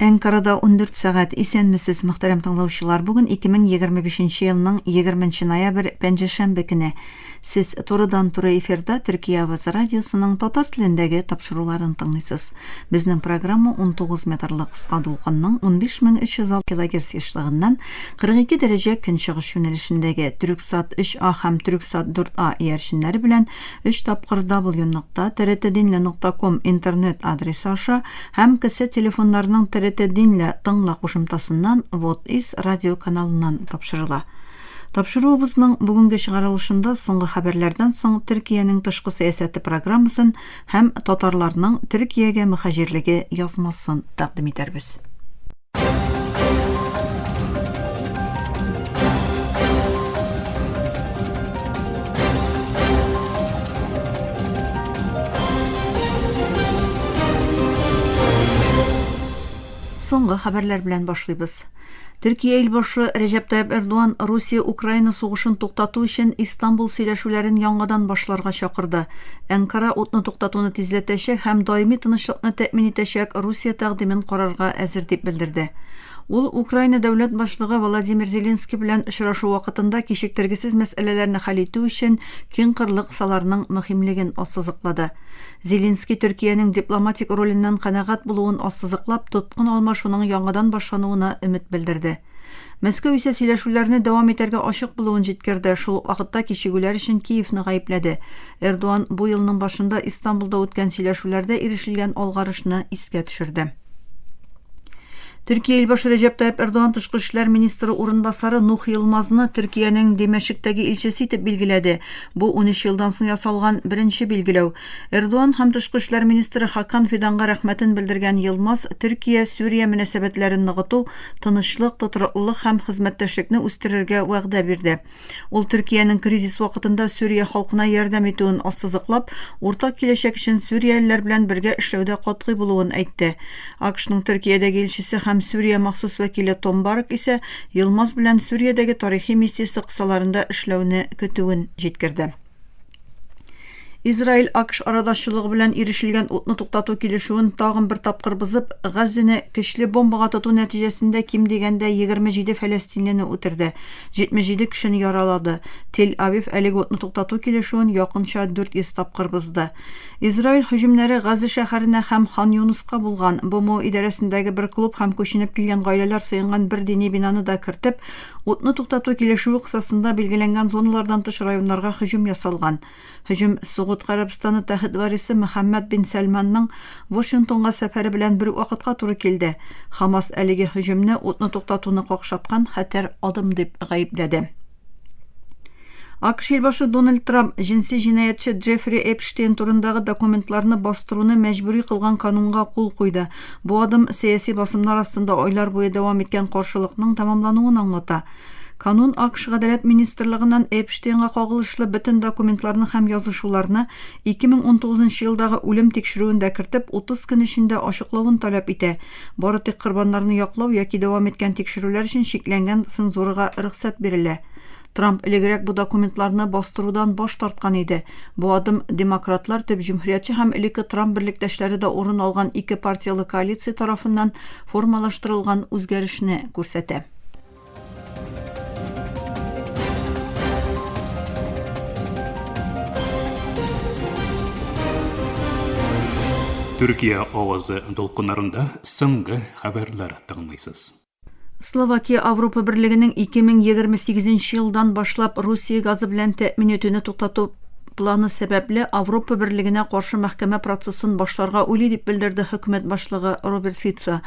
Әнкарада 14 сәгать исәнмесез мөхтәрәм тыңлаучылар. Бүген 2025 елның 20 ноябрь пәнҗешәмбе көне. Сез турыдан-туры эфирда Төркия аваз радиосының татар телендәге тапшыруларын тыңлыйсыз. Безнең программа 19 метрлы кыска дулкынның 15306 кГц ешлыгыннан 42 дәрәҗә көнчыгыш юнәлешендәге Түрксат 3А һәм Түрксат 4А иярченнәре белән 3 тапкыр www.trtdinle.com интернет адресы аша һәм кесе телефоннарының TRT Dinle тыңла кушымтасыннан Вот-Ис радио каналыннан тапшырыла. Тапшыруыбызның бүгенге чыгарылышында соңгы хәбәрләрдән соң Төркиянең тышкы сәясәте программасын һәм татарларның Төркиягә мөхаҗирлеге язмасын тәкъдим итәрбез. Соңгы хәбәрләр белән башлыйбыз. Төркия илбашы Рәҗәп Тайип Эрдоган Русия-Украина сугышын туктату өчен Истанбул сөйләшүләрен яңадан башларга чакырды. Әнкара утны туктатуны тизләтәчәк һәм даими тынычлыкны тәэмин итәчәк Русия тәкъдимен карарга әзер дип белдерде. Ул Украина дәүләт башлыгы Владимир Зеленский белән очрашу вакытында кичектергесез мәсьәләләрне хәл итү өчен киң кырлы кысаларның мөһимлеген ассызыклады. Зеленский Төркиянең дипломатик ролленнән канәгать булуын ассызыклап, тоткын алмашуның яңадан башлануына өмет белдерде. Мәскәү исә сөйләшүләрне дәвам итәргә ачык булуын җиткерде. Шул вакытта кичегүләр өчен Киевны гаепләде. Эрдоган бу елның башында Истанбулда үткән сөйләшүләрдә ирешелгән алгарышны искә төшерде. Төркия илбашы Рәҗәп Тайип Эрдоган тышкы эшләр министры урынбасары Нух Йылмазны Төркиянең Димәшектәге илчесе итеп билгеләде. Бу 13 елдан соң ясалган беренче билгеләү. Эрдоган һәм тышкы эшләр министры Хакан Фиданга рәхмәтен белдергән Йылмаз Төркия-Сүрия мөнәсәбәтләрен ныгыту, тынычлык, тотрыклык һәм хезмәттәшлекне үстерергә вәгъдә бирде. Ул Төркиянең кризис вакытында Сүрия халкына ярдәм итүен ассызыклап, уртак киләчәк өчен сүриялеләр белән бергә эшләүдә катгый булуын әйтте. АКШның Төркиядәге илчесе һәм Сүрия махсус вәкиле Том Барк исә Йылмаз белән Сүриядәге тарихи миссиясе кысаларында эшләүне көтүен җиткерде. Израиль АКШ арадашчылыгы белән ирешелгән утны туктату килешүен тагын бер тапкыр бозып, Газзаны көчле бомбага тоту нәтиҗәсендә ким дигәндә 27 фәләстинлене үтерде, 77 кешене яралады. Тель-Авив әлеге утны туктату килешүен якынча 400 тапкыр бозды. Израиль һөҗүмнәре Газза шәһәренә һәм Хан Юнуска булган. БМО идарәсендәге бер клуб һәм күченеп килгән гаиләләр сыенган бер дини бинаны да кертеп, утны туктату килешүе кысасында билгеләнгән зоналардан тыш районнарга һөҗүм ясалган. Һөҗүм Сугуд Гарәбстаны тәхет варисы Мөхәммәд бин Сәлманның Вашингтонга сәфәре белән бер вакытка туры килде. Хамас әлеге һөҗүмне утны туктатуны какшаткан хәтәр адым дип гаепләде. АКШ илбашы Дональд Трамп җинси җинаятчы Джеффри Эпштейн турындагы документларны бастыруны мәҗбүри кылган канунга кул куйды. Бу адым сәяси басымнар астында айлар буе дәвам иткән каршылыкның тәмамлануын аңлата. Канун АКШ Гадәләт министрлыгыннан Эпштейнга кагылышлы бөтен документларны һәм язышуларны 2019 елдагы үлем тикшерүендә кертеп 30 көн эчендә ачыклавын таләп итә. Бары тик корбаннарны яклау яки дәвам иткән тикшерүләр өчен шикләнгән цензурага рөхсәт бирелә. Трамп элегрәк бу документларны бастырудан баш тарткан иде. Бу адым демократлар, төп җумһуриятчы һәм элекке Трамп берлектәшләре дә урын алган ике партиялы коалиция тарафыннан формалаштырылган үзгәрешне күрсәтә. Төркия авазы дулкыннарында соңгы хәбәрләр тыңлыйсыз. Словакия Авропа Берлегенең 2028 елдан башлап Русия газы белән тәэмин итүне туктату планы сәбәпле Авропа Берлегенә каршы мәхкәмә процессын башларга уйлый дип белдерде хөкүмәт башлыгы Роберт Фицо.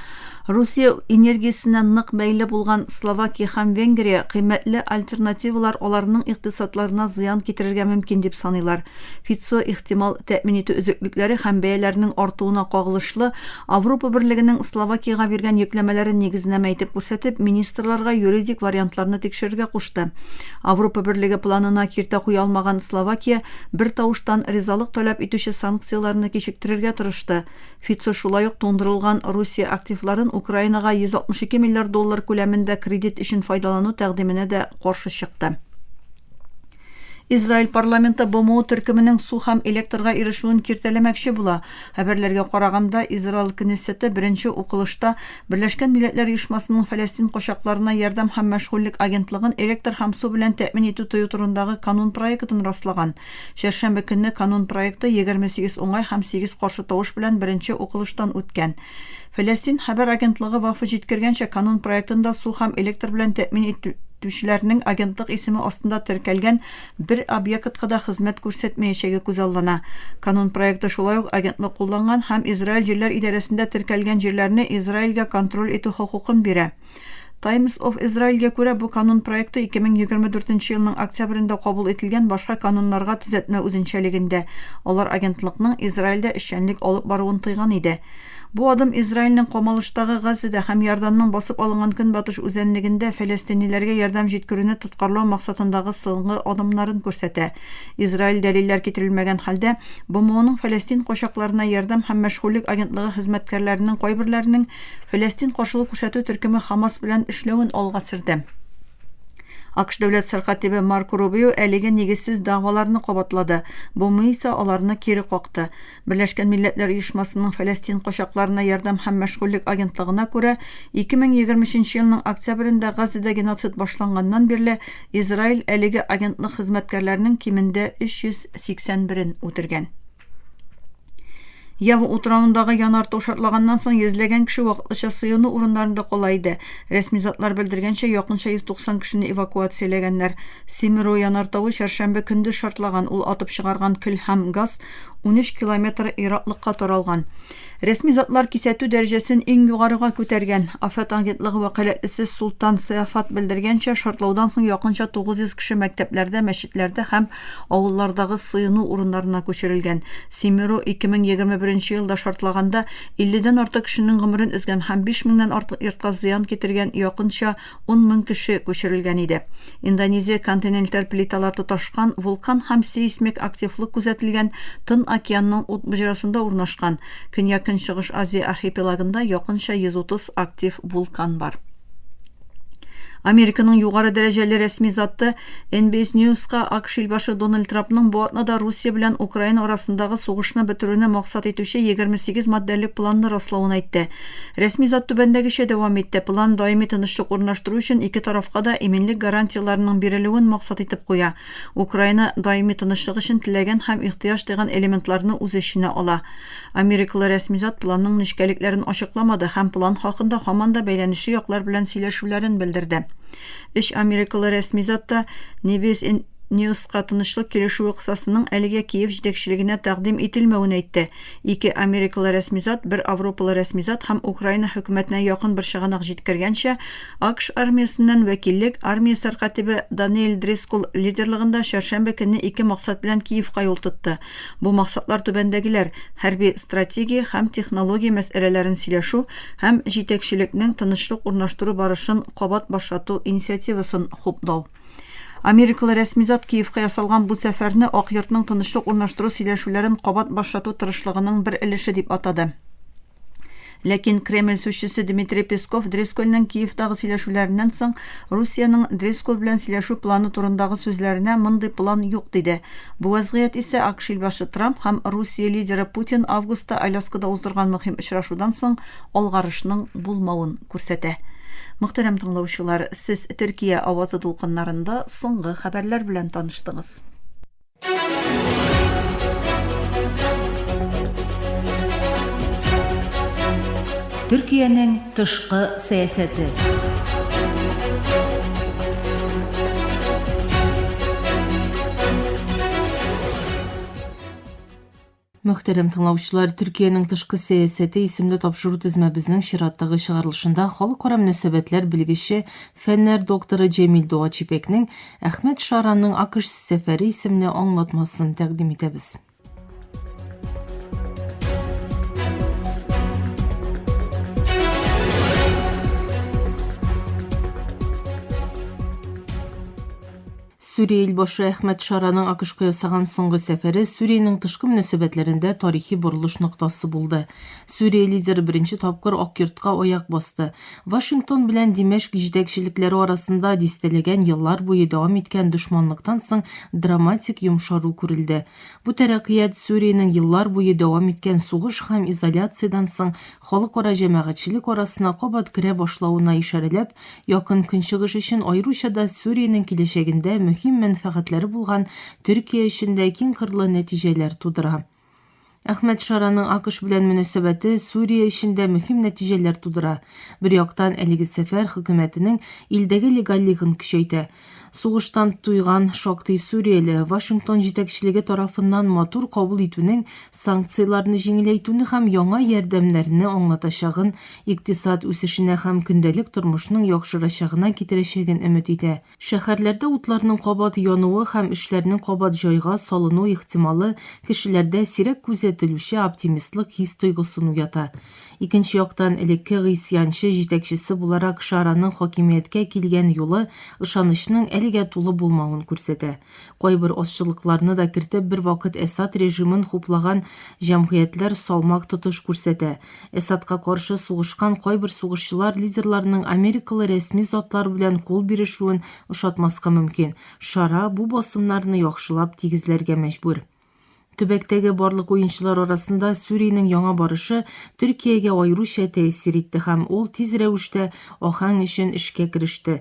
Русия энергиясенә нык бәйле булган Словакия һәм Венгрия кыйммәтле альтернативалар аларның икътисадларына зыян китерергә мөмкин дип саныйлар. Фицо ихтимал тәэмин итү өзеклекләре һәм бәяләрнең артуына кагылышлы Авропа Берлегенең Словакиягә биргән йөкләмәләре нигезнәмә итеп күрсәтеп, министрларга юридик вариантларны тикшерергә кушты. Авропа Берлеге планына киртә куя алмаган Словакия бер тавыштан ризалык таләп итүче санкцияларны кичектерергә тырышты. Фицо шулай ук тундырылган Русия активларын Украинага 162 миллиард доллар күләмендә кредит өчен файдалану тәкъдименә дә каршы чыкты. Израиль парламенты БМО төркеменең су һәм электрга ирешүен киртәләмәкче була. Хәбәрләргә караганда, Израиль Кнессеты беренче укылышта Берләшкән Милләтләр Оешмасының Фәләстин кочакларына ярдәм һәм мәшгульлек агентлыгын электр һәм су белән тәэмин итү тыю турындагы канун проектын раслаган. Шәршәмбе көнне канун проекты 28 уңай һәм 8 каршы тавыш белән беренче укылыштан үткән. Фәләстин хәбәр агентлыгы вафы җиткергәнчә, канун проектында су һәм электр белән тәэмин итүчеләрнең агентлык исеме астында теркәлгән бер объектка да хезмәт күрсәтмәячәге күзаллана. Канун проекты шулай ук агентлык кулланган һәм Израиль җирләр идарәсендә теркәлгән җирләрне Израильгә контроль итү хокукын бирә. Times of Israel'гә күрә, бу канун проекты 2024 елның октябрендә кабул ителгән башка кануннарга төзәтмә үзенчәлегендә. Алар агентлыкның Израильдә эшчәнлек алып баруын тыйган иде. Бу адым Израильнең Камалыштагы Газада һәм Ярданның басып алынган Көнбатыш үзәнлегендә фәләстиниләргә ярдәм җиткерүне тоткарлау максатындагы соңгы адымнарын күрсәтә. Израиль дәлилләр китерелмәгән хәлдә, БМОның Фәләстин кочакларына ярдәм һәм мәшгульлек агентлыгы хезмәткәрләренең кайберләренең Фәләстин каршылык күрсәтү төркеме Хамас белән эшләвен алга сөрде. АКШ дәүләт сыр катибы Марко Рубио әлеге нигезсез дәгъваларны кабатлады. БМО исә аларны кире какты. Берләшкән Милләтләр Оешмасының Фәләстин кочакларына ярдәм һәм мәшгульлек агентлыгына күрә, 2023 елның октябрендә Газада геноцид башланганнан бирле Израиль әлеге агентлык хезмәткәрләренең кимендә 381-ен үтергән. Ява утравындагы янартау шартлаганнан соң йөзләгән кеше вакытлыча сыену урыннарында кала иде. Рәсми затлар белдергәнчә, якынча 190 кешене эвакуацияләгәннәр. Семиро янартауы шәршәмбе көндез шартлаган, ул атып чыгарган көл һәм газ 13 километр ераклыкка таралган. Рәсми затлар кисәтү дәрәҗәсен иң югарыга күтәргән. Афат агентлыгы вәкаләтлесе Султан Сәяфат белдергәнчә, шартлаудан соң якынча 900 кеше мәктәпләрдә, мәчетләрдә һәм авыллардагы сыену урыннарына күчерелгән. Семиро 2021 елда шартлаганда 50дән артык кешенең гомерен өзгән һәм 5000дән артык йортка зыян китергән, якынча 10,000 кеше күчерелгән иде. Индонезия континенталь плиталар тоташкан, вулкан һәм сейсмик активлык күзәтелгән Тын океанның ут мөҗрәсендә урнашкан. Көньяк-Көнчыгыш Азия архипелагында якынча 130 актив вулкан бар. Американың югары дәрәҗәле рәсми заты NBC News-ка АКШ илбашы Дональд Трампның бу атнада Русия белән Украина арасындагы сугышны бетерүне максат итүче 28 маддәлек планны раславын әйтте. Рәсми зат түбәндәгечә дәвам итте. План даими тынычлык урнаштыру өчен ике тарафка да иминлек гарантияларының бирелүен максат итеп куя. Украина даими тынычлык өчен теләгән һәм ихтыяҗ тойган элементларны үз эченә ала. Америкалы рәсми зат планның нечкәлекләрен ачыкламады һәм план хакында һаман да бәйләнешле яклар белән сөйләшүләрен белдерде. Эш Америкалы рәсми затта NBC News-ка тынычлык килешүе кысасының әлегә Киев җитәкчелегенә тәкъдим ителмәвен әйтте. Ике Америкалы рәсми зат, бер Европалы рәсми зат һәм Украина хөкүмәтенә якын бер чыганак җиткергәнчә, АКШ армиясеннән вәкиллек армия сәркатибы Даниэль Дрискул лидерлыгында шәршәмбе көнне ике максат белән Киевка юл тотты. Бу максатлар түбәндәгеләр: хәрби стратегия һәм технология мәсьәләләрен сөйләшү һәм җитәкчелекнең тынычлык урнаштыру барышын кабат башлату инициативасын хуплау. Америкалы рәсми зат Киевка ясалган бу сәфәрне Ак йортның тынычлык урнаштыру сөйләшүләрен кабат башлату тырышлыгының бер өлеше дип атады. Ләкин Кремль сүзчесе Дмитрий Песков Дрискольның Киевтагы сөйләшүләреннән соң Русияның Дрискол белән сөйләшү планы турындагы сүзләренә мондый план юк диде. Бу вазгыять исә АКШ илбашы Трамп һәм Русия лидеры Путин августта Аляскада уздырган мөһим очрашудан соң алгарышның булмавын күрсәтә. Мөхтәрәм тыңлаучылар, сез Төркия авазы дулкыннарында соңгы хәбәрләр белән таныштыңыз. Төркиянең тышкы сәясәте. Мөхтәрәм тыңлаучылар, Төркиянең тышкы сәясәте исемле тапшыру тезмәбезнең чираттагы чыгарылышында халыкара мөнәсәбәтләр белгече, фәннәр докторы Җәмил Дуачипекнең Әхмәт Шаранның АКШ сәфәре исемле аңлатмасын тәкъдим итәбез. Сүрия элбашы Әхмәт Шараның АКШ-ка ясаган соңгы сәфәре Сүриянең тышкы мөнәсәбәтләрендә тарихи борылыш ноктасы булды. Сүрия лидеры беренче тапкыр Ак йортка аяк басты. Вашингтон белән Димәшк җитәкчелекләре арасында дистәләгән еллар буе дәвам иткән дошманлыктан соң драматик йомшару күрелде. Бу тәрәккыят Сүриянең еллар буе дәвам иткән сугыш һәм изоляциядан соң халыкара җәмәгатьчелек арасына кабат керә башлавына ишарәләп, якын көнчыгыш өчен аеруча да Сүриянең киләчәгендә мөһим мәнфәгатьләре булган Төркия өчен дә киң кырлы нәтиҗәләр тудыра. Әхмәт Шараның АКШ белән мөнәсәбәте Сүрия эшендә мөһим нәтиҗәләр тудыра. Бер яктан, әлеге сәфәр хөкүмәтенең илдәге легаллыгын көчәйтә. Сугыштан туйган шактый Сүрияле Вашингтон җитәкчелеге тарафыннан матур кабул итүнең санкцияларны җиңеләйтүне һәм яңа ярдәмнәрне аңлатачагын, икътисад үсешенә һәм көндәлек тормышның яхшырачагына китерәчәген өмет итә. Шәһәрләрдә утларның кабат януы һәм эшләрнең кабат җайга салыну ихтималы кешеләрдә сирәк күзәтелүче оптимистлык хис тойгысын уята. Икенче яктан, элекке гыйсьянчы җитәкчесе буларак Шараның хакимияткә килгән юлы ышанычның әлегә тулы булмавын күрсәтә. Кайбер ашчылыкларны да кертеп, бер вакыт Әсад режимын хуплаган җәмгыятьләр салмак тотыш күрсәтә. Әсадка каршы сугышкан кайбер сугышчылар лидерларының америкалы рәсми затлар белән кул бирешүен ошатмаска мөмкин. Шара бу басымнарны яхшылап тигезләргә мәҗбүр. Төбәктәге барлык уенчылар арасында Сүриянең яңа барышы Төркиягә аеруча тәэсир итте һәм ул тиз рәвештә ахаң өчен эшкә кереште.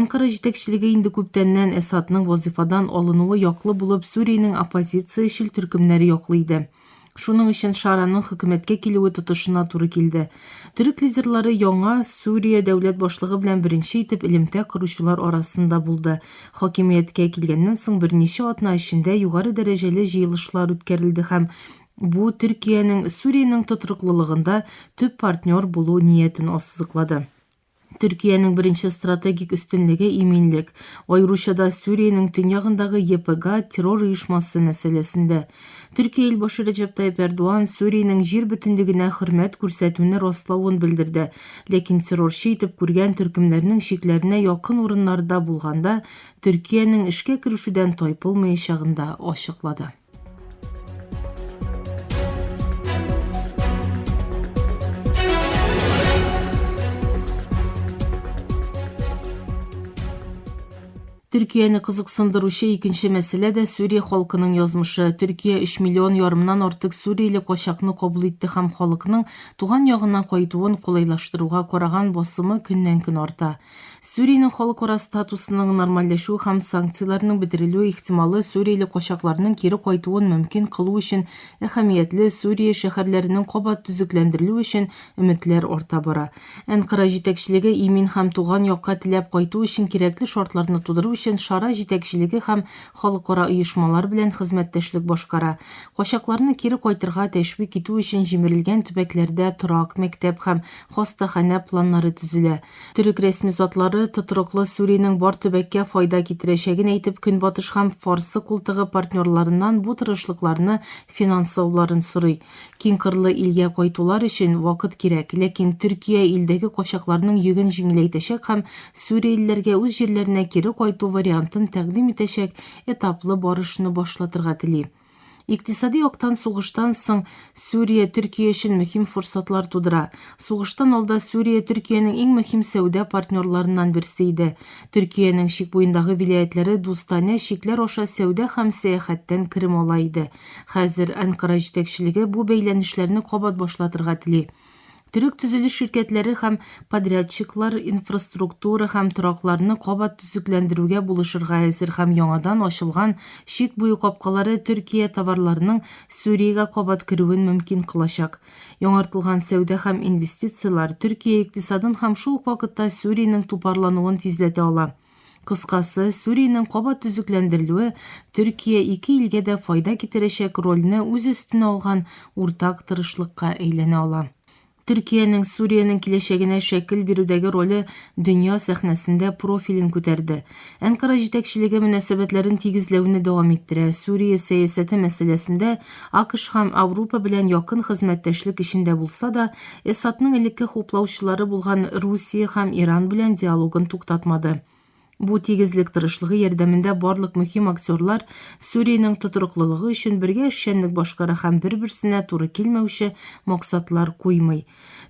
Әнкара җитәкчелеге инде күптәннән Әсадның вазифадан алынуы яклы булып, Сүриянең оппозициячел төркемнәре яклы иде. Шуның өчен Шараның хөкүмәткә килүе тотышына туры килде. Төрек лидерлары яңа Сүрия дәүләт башлыгы белән беренче итеп элемтә коручылар арасында булды. Хакимияткә килгәннән соң берничә атна эчендә югары дәрәҗәле җыелышлар үткәрелде һәм бу Төркиянең Сүриянең тотрыклылыгында төп партнер булу ниятен ассызыклады. Төркиянең беренче стратегик өстенлеге иминлек, аеруча да Сүриянең төньягындагы ЕПГ террор оешмасы мәсьәләсендә. Төркия элбашы Реджеп Тайип Эрдоган Сүриянең җир бөтенлегенә хөрмәт күрсәтүне раславын белдерде, ләкин террорчы итеп күргән төркемнәрнең шикләренә якын урыннарда булганда Төркиянең эшкә керешүдән тайпылмаячагын да ачыклады. Төркияне кызыксындыручы икенче мәсьәлә дә Сүрия халкының язмышы. Төркия 3,5 миллион артык сүрияле качакны кабул итте һәм халыкның туган ягына кайтуын кулайлаштыруга караган басымы көннән-көн арта. Сүриянең халыкара статусының нормальләшү һәм санкцияларның бетерелүе ихтималы Сүрияле качакларның кире кайтуын мөмкин кылу өчен әһәмиятле. Сүрия шәһәрләренең кабат төзекләндерелү өчен өметләр арта бара. Әнкара җитәкчелеге имин һәм туган якка теләп кайту өчен кирәкле шартларны тудыру өчен Шара җитәкчелеге һәм халыкара оешмалар белән хезмәттәшлек башкара. Качакларны кире кайтырга тәшвик итү өчен җимерелгән төбәкләрдә торак, мәктәп һәм хастаханә планнары төзелә. Төрек рәсми затлары тотрыклы Сүриянең бар төбәккә файда китерәчәген әйтеп, Көнбатыш һәм Фарсы култыгы партнерларыннан бу тырышлыкларны финанслауларын сорый. Киң кырлы илгә кайтулар өчен вакыт кирәк, ләкин Төркия илдәге качакларның йөген җиңеләйтәчәк һәм сүриялеләргә үз җирләренә кире кайту вариантын тәкъдим итәчәк этаплы барышны башлатырга тели. Икътисади яктан сугыштан соң Сүрия Төркия өчен мөһим форсатлар тудыра. Сугыштан алда Сүрия Төркиянең иң мөһим сәүдә партнерларыннан берсе иде. Төркиянең шик буендагы вилаятләре дустана шикләр аша сәүдә һәм сәяхәттән керем ала иде. Хәзер Әнкара җитәкчелеге бу бәйләнешләрне кабат башлатырга тели. Төрек төзелеш ширкәтләре һәм подрядчиклар инфраструктура һәм торакларны кабат төзекләндерүгә булышырга әзер һәм яңадан ачылган шик буе капкалары Төркия товарларының Сүриягә кабат керүен мөмкин кылачак. Яңартылган сәүдә һәм инвестициялар Төркия икътисадын һәм шул ук вакытта Сүриянең тупарлануын тизләтә ала. Кыскасы, Сүриянең кабат төзекләндерелүе Төркия ике илгә дә файда китерәчәк рольне үз өстенә алган уртак тырышлыкка әйләнә ала. Төркиянең Сүриянең киләчәгенә шәкел бирүдәге роле дөнья сәхнәсендә профилен күтәрде. Әнкара җитәкчелеге мөнәсәбәтләрен тигезләүне дәвам иттерә. Сүрия сәясәте мәсьәләсендә АКШ һәм Европа белән якын хезмәттәшлек эшендә булса да, Әсадның элекке хуплаучылары булган Русия һәм Иран белән диалогын туктатмады. Бу тигезлек тырышлыгы ярдәмендә барлык мөһим актерлар Сүриянең тотрыклылыгы өчен бергә эшчәнлек башкара һәм бер-берсенә туры килмәүче максатлар куймый.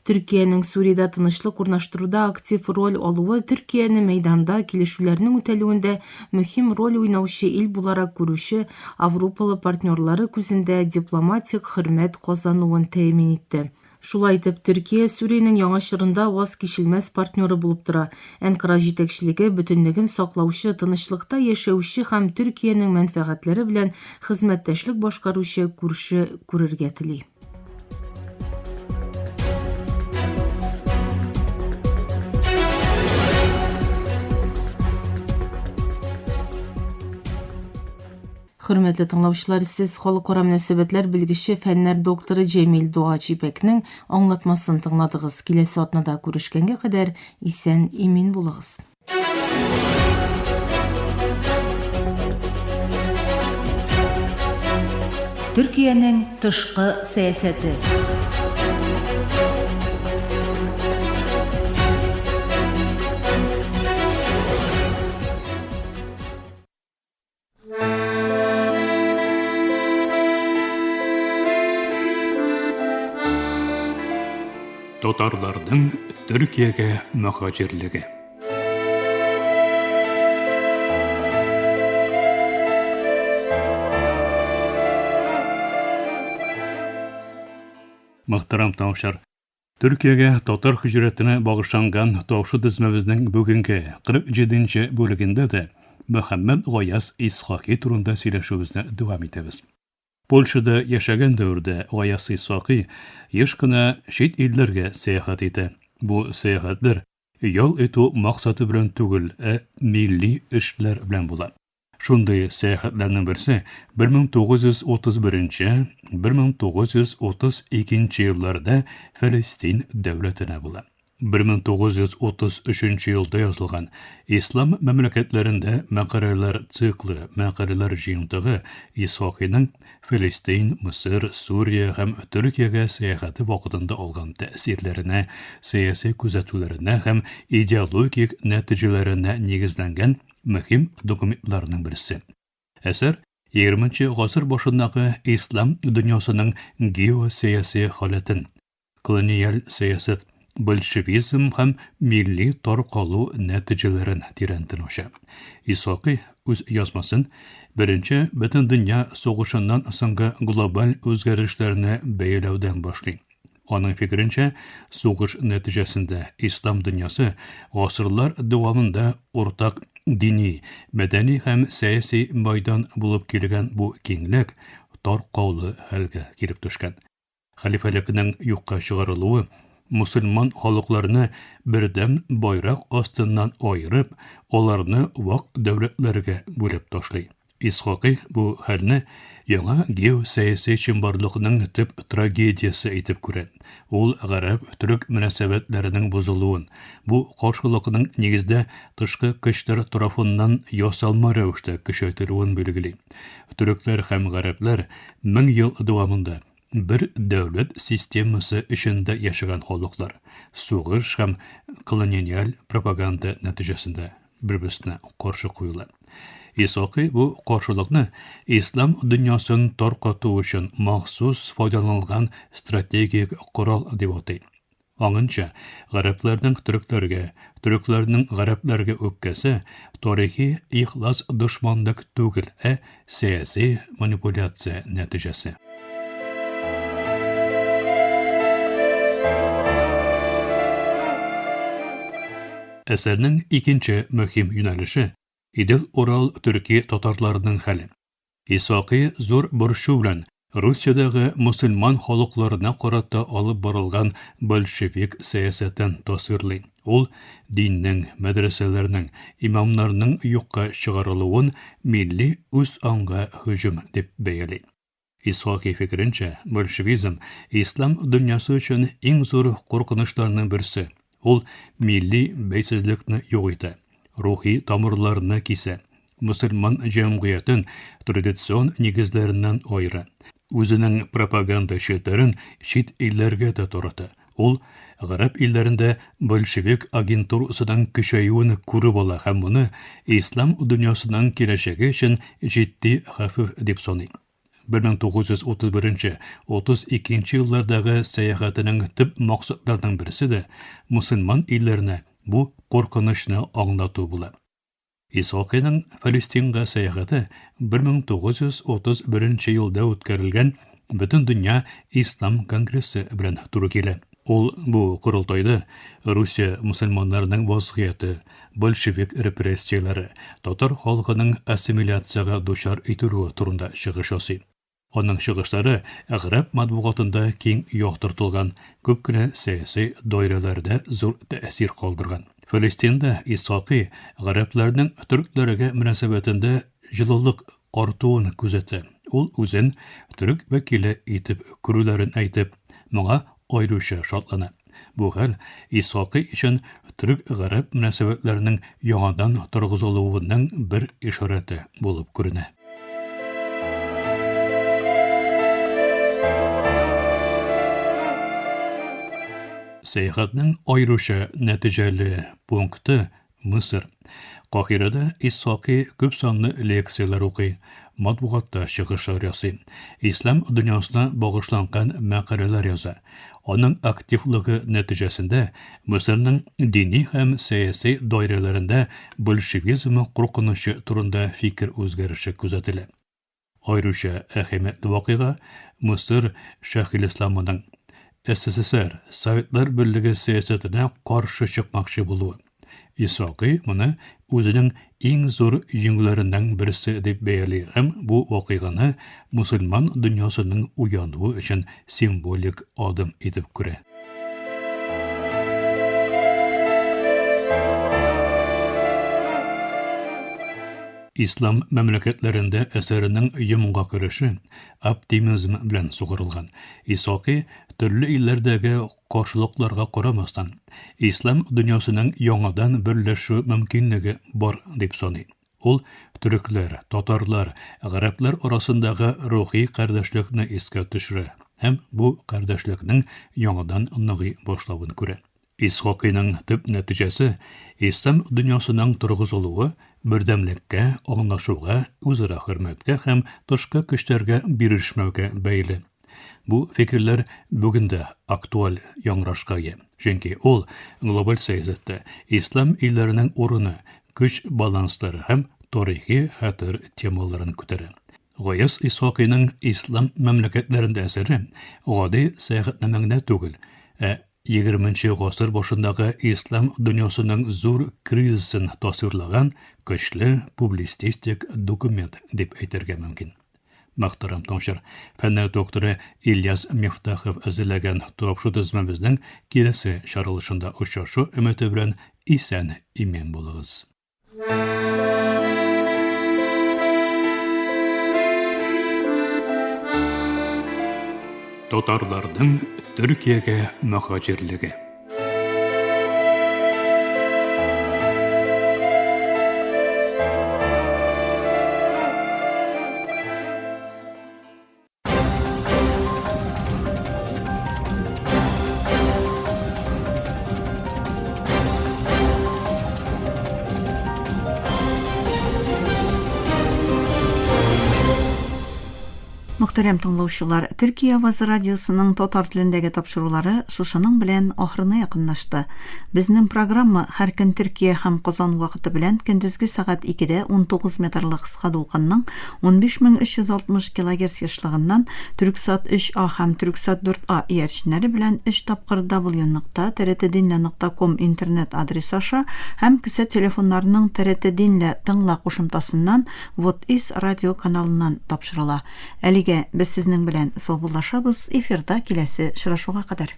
Төркиянең Сүриядә тынычлык урнаштыруда актив роль алуы Төркияне мәйданда килешүләрнең үтәлүендә мөһим роль уйнаучы ил буларак күрүче Европалы партнерлары күзендә дипломатик хөрмәт казануын тәэмин итте. Шулай итеп, Төркия Сүриянең яңа чорында ваз кичилмәс партнеры булып тора. Анкара җитәкчелеге бөтенлеген саклаучы, тынычлыкта яшәүче һәм Төркиянең мәнфәгатьләре белән хезмәттәшлек башкаручы күрше күрергә тели. Хөрмәтле тыңлаучылар, сез халыкара мөнәсәбәтләр белгече фәннәр докторы Джемил Дуач Ипекнең аңлатмасын тыңладыгыз. Киләсе атнада күрешкәнгә кадәр исән имин булыгыз. Төркиянең тышкы сәясәте. Татарларның Төркиягә мөхаҗирлеге. Мөхтәрәм тыңлаучылар, Төркиягә татар һиҗрәтенә багышланган тавышы дизмәбезнең бүгенге 47нче бүлегендә дә Мөхәммәд Гаяз Исхакый турында сөйләшүебезне дәвам итәбез. Польшада яшәгән дәврдә Гаяз Исхакый еш кына чит илләргә сәяхәт итә. Бу сәяхәтләр ял итү максаты белән түгел, милли эшләр белән була. Шундый сәяхәтләрнең берсе 1931-1932 елларда Фәлестин дәүләтенә була. 1933 елда язылган Ислам мәмләкәтләрендә мәкаләләр циклы, мәкаләләр җыентыгы Исхакыйның Фәлестин, Мисыр, Сүрия һәм Төркиягә сәяхәте вакытында алган тәэсирләренә, сәяси күзәтүләренә һәм идеологик нәтиҗәләренә нигезләнгән мөһим документларның берсе. Әсәр 20нче гасыр башындагы ислам дөньясының геосәяси халатын, колониаль сәясәт, большевизм һәм милли таркалу нәтиҗәләрен тирәнтен ача. Исхакый үз язмасын Беренче бөтен дөнья сугышыннан соңгы глобаль үзгәрешләрне бәяләүдән башлый. Аның фикеренчә, сугыш нәтиҗәсендә ислам дөньясы гасырлар дәвамында уртак дини, мәдәни һәм сәяси майдан булып килгән бу киңлек таркаулы хәлгә килеп төшкән. Халифәлекнең юкка чыгарылуы мусульман халыкларны бердәм байрак астыннан айырып, аларны вак дәүләтләргә бүлеп ташлый. Исхакый бу хәлне яңа геосәяси чынбарлыкның төп трагедиясе итеп күрә. Ул гарәп-төрек мөнәсәбәтләренең бозылуын, бу каршылыкның нигездә тышкы көчләр тарафыннан ясалма рәвештә көчәйтелүен билгели. Төрекләр һәм гарәпләр 1000 ел дәвамында бер дәүләт системасы эчендә яшәгән халыклар, сугыш һәм колониаль пропаганда нәтиҗәсендә бер-берсенә каршы куела. Исхакый бу каршылыкны ислам дөньясын таркату өчен махсус файдаланган стратегик корал дип атый. Аңынча, гарәпләрнең төрекләргә, төрекләрнең гарәпләргә үпкәсе тарихи ихлас дошманлык түгел, сәяси манипуляция нәтиҗәсе. Әсәрнең икенче мөһим юнәлеше Идел-Урал төрки татарларының хәле. Исхакый зур борчу белән Русиядәге мусульман халыкларына карата алып барылган большевик сәясәтен тасвирлый. Ул диннең, мәдрәсәләрнең, имамнарның юкка чыгарылуын милли үз аңга һөҗүм дип бәялый. Исхакый фикеренчә, большевизм ислам дөньясы өчен иң зур куркынычларның берсе. Ул милли бәйсезлекне юк итә, рухи тамырларны кисә, мусульман җәмгыятен традицион нигезләреннән айыра. Үзенең пропаганда челтәрен чит илләргә дә тарата. Ул Гарәп илләрендә большевик агентурасының көчәюен күреп ала һәм моны ислам дөньясының киләчәге өчен җитди хәвеф дип саный. 1931-32 еллардагы сәяхәтенең төп максатларының берсе дә мусульман илләренә бу куркынычны аңлату була. Исхакыйның Фәлестинга сәяхәте 1931 елда үткәрелгән Бөтен дөнья ислам конгрессы белән туры килә. Ул бу курылтайда Русия мусульманнарының вазгыяты, большевик репрессиялары, татар халкының ассимиляцияга дучар ителүе турында чыгыш ясый. Аның чыгышлары Гарәп матбугатында киң яктыртылган, күп кенә сәяси даирәләрдә зур тәэсир калдырган. Фәлестиндә Исхакый гарәпләрнең төркләргә мөнәсәбәтендә җылылык артуын күзәтә. Ул үзен төрек вәкиле итеп күрүләрен әйтеп, моңа аеруча шатлана. Бу хәл Исхакый өчен төрек-гарәп мөнәсәбәтләренең яңадан торгызылуының бер ишараты булып күренә. Сәяхәтнең аеруча нәтиҗәле пункты Мысыр. Каһирәдә Исхакый күп санлы лекцияләр укый, матбугатта чыгышлар ясый, ислам дөньясына багышланган мәкаләләр яза. Аның активлыгы нәтиҗәсендә Мысырның дини һәм сәяси даирәләрендә большевизм куркынычы турында фикер үзгәреше күзәтелә. Аеруча әһәмиятле вакыйга Мысыр Шәйхелисламының СССР Советлар Берлеге сәясәтенә каршы чыкмакчы булуы. Исхакый моны үзенең иң зур җиңүләреннән берсе дип бәяли һәм бу вакыйганы мусульман дөньясының уянуы өчен символик адым итеп күрә. Ислам мәмләкәтләрендә әсәренең йомга кереше оптимизм белән сугырылган. Исхакый төрле илләрдәге каршылыкларга карамастан, ислам дөньясының яңадан берләшү мөмкинлеге бар дип саный. Ул төрекләр, татарлар, гарәпләр арасындагы рухи кардәшлекне искә төшерә һәм бу кардәшлекнең яңадан ныгый башлавын күрә. Исхакыйның төп нәтиҗәсе ислам дөньясының торгызылуы бердәмлеккә, аңлашуга, үзара хөрмәткә һәм тышкы көчләргә бирешмәүгә бәйле. Бу фикерләр бүген дә актуаль яңрашка ия. Чөнки ул глобаль сәясәттә ислам илләренең урыны, көч баланслары һәм тарихи хәтер темаларын күтәрә. Гаяз Исхакыйның ислам мәмләкәтләрендә әсәре гади сәяхәтнамәңдә түгел, 20-нче гасыр башындагы ислам дөньясының зур кризисын тасвирлаган көчле публицистик документ дип әйтергә мөмкин. Мөхтәрәм таңчылар, фәннәр докторы Ильяс Мифтахов әзерләгән тапшыру тезмәбезнең киләсе чаралышында очрашу өмете белән исән иман булыгыз. Татарларның Төркиягә мөхаҗирлеге. Мөхтәрәм тыңлаучылар, Төркия Ваз радиосының татар телендәге тапшырулары шушының белән ахырына якынлашты. Безнең программа һәр көн Төркия һәм Казан вакыты белән көндезге сәгать 2дә 19 метрлык кыска дулкынның 15360 кГц яшьлыгыннан Түрксат 3А һәм Түрксат 4А иярченнәре белән 3 тапкыр www.trtdinla.com интернет адресы аша һәм кесә телефоннарының TRT Dinla тыңла кушымтасыннан WhatIs радио каналыннан тапшырыла. Без сезнең белән саубуллашабыз, эфирда киләсе очрашуга кадәр.